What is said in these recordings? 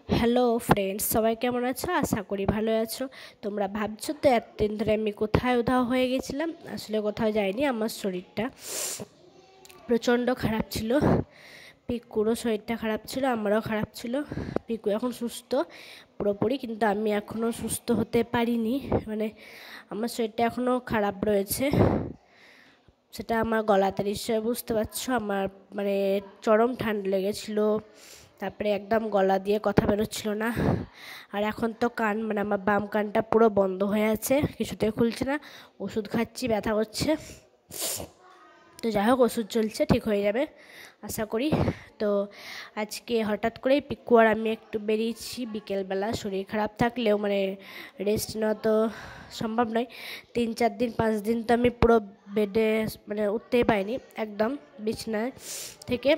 Hello friends, সবাই কেমন আছো? আশা করি ভালো আছো। তোমরা ভাবছো তো এতদিন ধরে আমি কোথায় উধাও হয়ে গেছিলাম। আসলে কোথাও যাইনি, আমার শরীরটা প্রচণ্ড খারাপ ছিল। পিকুরও শরীরটা খারাপ ছিল, আমারও খারাপ ছিল। পিকু এখন সুস্থ পুরোপুরি, কিন্তু আমি এখনও সুস্থ হতে পারিনি। মানে আমার শরীরটা এখনও খারাপ রয়েছে। সেটা আমার গলাতে নিশ্চয়ই বুঝতে পারছো। আমার মানে চরম ঠান্ডা লেগেছিলো, তারপরে একদম গলা দিয়ে কথা বেরোচ্ছিল না। আর এখন তো কান মানে আমার বাম কানটা পুরো বন্ধ হয়ে আছে, কিছুতেই খুলছে না। ওষুধ খাচ্ছি, ব্যথা করছে। তো যাই হোক, ওষুধ চলছে, ঠিক হয়ে যাবে আশা করি। তো আজকে হঠাৎ করেই পিকু আর আমি একটু বেরিয়েছি বিকেলবেলা। শরীর খারাপ থাকলেও মানে রেস্ট নেওয়া তো সম্ভব নয়। 3-4 দিন 5 দিন তো আমি পুরো বেডে মানে উঠতেই পাইনি একদম বিছানায় থেকে।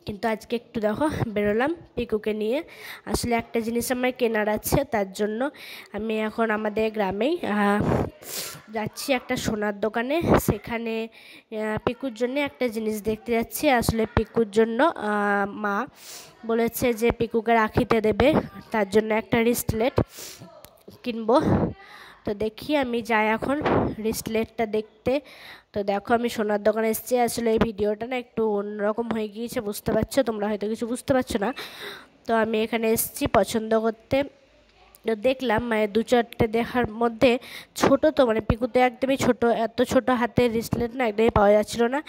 কিন্তু আজকে একটু দেখো বেরোলাম পিকুকে নিয়ে। আসলে একটা জিনিস আমার কেনার আছে, তার জন্য আমি এখন আমাদের গ্রামেই যাচ্ছি একটা সোনার দোকানে। সেখানে পিকুর জন্য একটা জিনিস দেখতে যাচ্ছি। আসলে পিকুর জন্য মা বলেছে যে পিকুকে রাখিতে দেবে, তার জন্য একটা রিস্টলেট কিনবো। তো দেখি আমি যাই এখন রিস্টলেটটা দেখতে। তো দেখো আমি সোনার দোকানে এসেছি। আসলে এই ভিডিওটা না একটু অন্যরকম হয়ে গিয়েছে, বুঝতে পারছো, তোমরা হয়তো কিছু বুঝতে পারছো না। তো আমি এখানে এসেছি পছন্দ করতে। তো দেখলাম মানে 2-4টে দেখার মধ্যে ছোট, তো মানে পিকুতে একদমই ছোট, এত ছোট হাতের রিস্টলেট না একদমই পাওয়া যাচ্ছিলো না।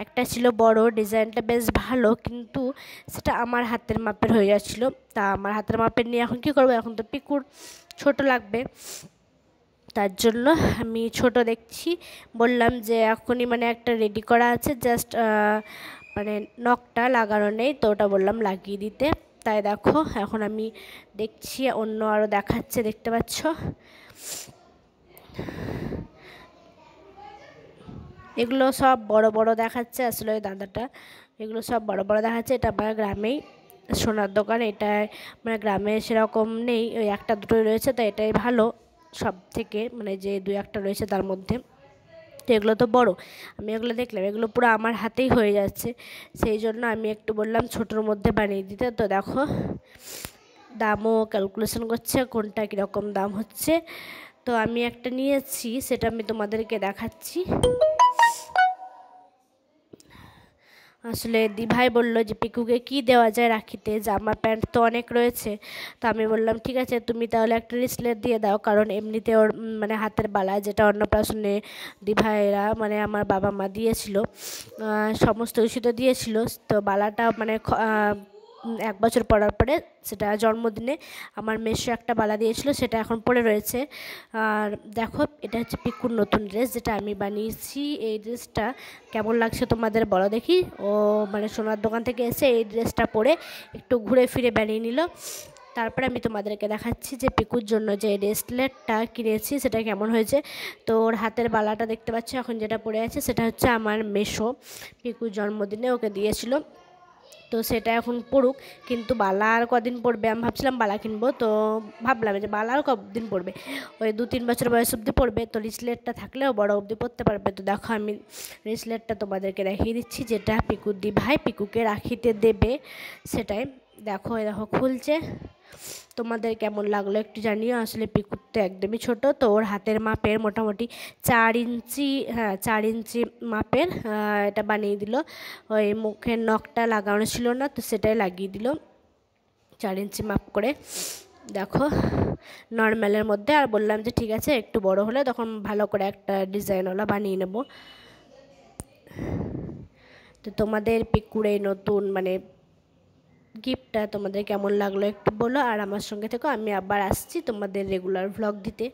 একটা ছিল বড়, ডিজাইনটা বেশ ভালো, কিন্তু সেটা আমার হাতের মাপের হয়ে যাচ্ছিলো। তা আমার হাতের মাপের নিয়ে এখন কী করবো? এখন তো পিকুর ছোট লাগবে, তার জন্য আমি ছোট দেখছি। বললাম যে এখনই মানে একটা রেডি করা আছে, জাস্ট মানে নখটা লাগানো নেই, তো ওটা বললাম লাগিয়ে দিতে। তাই দেখো এখন আমি দেখছি, অন্য আরও দেখাচ্ছে, দেখতে পাচ্ছ। এগুলো সব বড় বড় দেখাচ্ছে। আসলে ওই দাদাটা এগুলো সব বড় বড় দেখাচ্ছে। এটা আমার গ্রামেই সোনার দোকান, এটা মানে গ্রামে সেরকম নেই, ওই একটা দুটোই রয়েছে, তাই এটাই ভালো সব থেকে, মানে যে 2-1টা রয়েছে তার মধ্যে। তো এগুলো তো বড়, আমি এগুলো দেখলাম, এগুলো পুরো আমার হাতেই হয়ে যাচ্ছে। সেই জন্য আমি একটু বললাম ছোটোর মধ্যে বানিয়ে দিতে। তো দেখো দামও ক্যালকুলেশন করছে কোনটা কীরকম দাম হচ্ছে। তো আমি একটা নিয়েছি, সেটা আমি তোমাদেরকে দেখাচ্ছি। আসলে দিভাই বলল যে পিকুকে কি দেওয়া যায় রাখিতে, জামা প্যান্ট তো অনেক রয়েছে। তো আমি বললাম ঠিক আছে, তুমি তাহলে একটা রিস্টলেট দিয়ে দাও, কারণ এমনিতে ওর মানে হাতের বালা যেটা অন্নপ্রাশনে দিভাইরা মানে আমার বাবা মা দিয়েছিল, সমস্ত কিছু তো দিয়েছিল। তো বালাটা মানে 1 বছর পরার পরে, সেটা জন্মদিনে আমার মেশো একটা বালা দিয়েছিল, সেটা এখন পড়ে রয়েছে। আর দেখো এটা হচ্ছে পিকুর নতুন ড্রেস, যেটা আমি বানিয়েছি। এই ড্রেসটা কেমন লাগছে তোমাদের বলো দেখি। ও মানে সোনার দোকান থেকে এসে এই ড্রেসটা পরে একটু ঘুরে ফিরে বানিয়ে নিল। তারপরে আমি তোমাদেরকে দেখাচ্ছি যে পিকুর জন্য যে রেস্টলেটটা কিনেছি সেটা কেমন হয়েছে। তো ওর হাতের বালাটা দেখতে পাচ্ছ এখন যেটা পরে আছে, সেটা হচ্ছে আমার মেশো পিকুর জন্মদিনে ওকে দিয়েছিল। তো সেটা এখন পড়ুক, কিন্তু বালা আর কদিন পড়বে। আমি ভাবছিলাম বালা কিনবো, তো ভাবলাম যে বালা আর কদিন পড়বে, ওই 2-3 বছর বয়স অবধি পড়বে। তো রিসলেটটা থাকলেও বড় অবধি পড়তে পারবে। তো দেখো আমি রিসলেটটা তোমাদেরকে দেখিয়ে দিচ্ছি, যেটা পিকুর দি ভাই পিকুকে রাখিতে দেবে, সেটাই। দেখো দেখো খুলছে। তোমাদের কেমন লাগলো একটু জানিও। আসলে পিকুর তো একদমই ছোট, তো ওর হাতের মাপের মোটামুটি 4 ইঞ্চি, হ্যাঁ 4 ইঞ্চি মাপের এটা বানিয়ে দিল। ওই মুখের নখটা লাগানো ছিল না, তো সেটাই লাগিয়ে দিল 4 ইঞ্চি মাপ করে। দেখো নর্মালের মধ্যে। আর বললাম যে ঠিক আছে, একটু বড় হলে তখন ভালো করে একটা ডিজাইনওয়ালা বানিয়ে নেব। তো তোমাদের পিকুর এই নতুন মানে গিফটটা তোমাদের কেমন লাগলো একটু বলো, আর আমার সঙ্গে থেকো। আমি আবার আসছি তোমাদের রেগুলার ভ্লগ দিতে।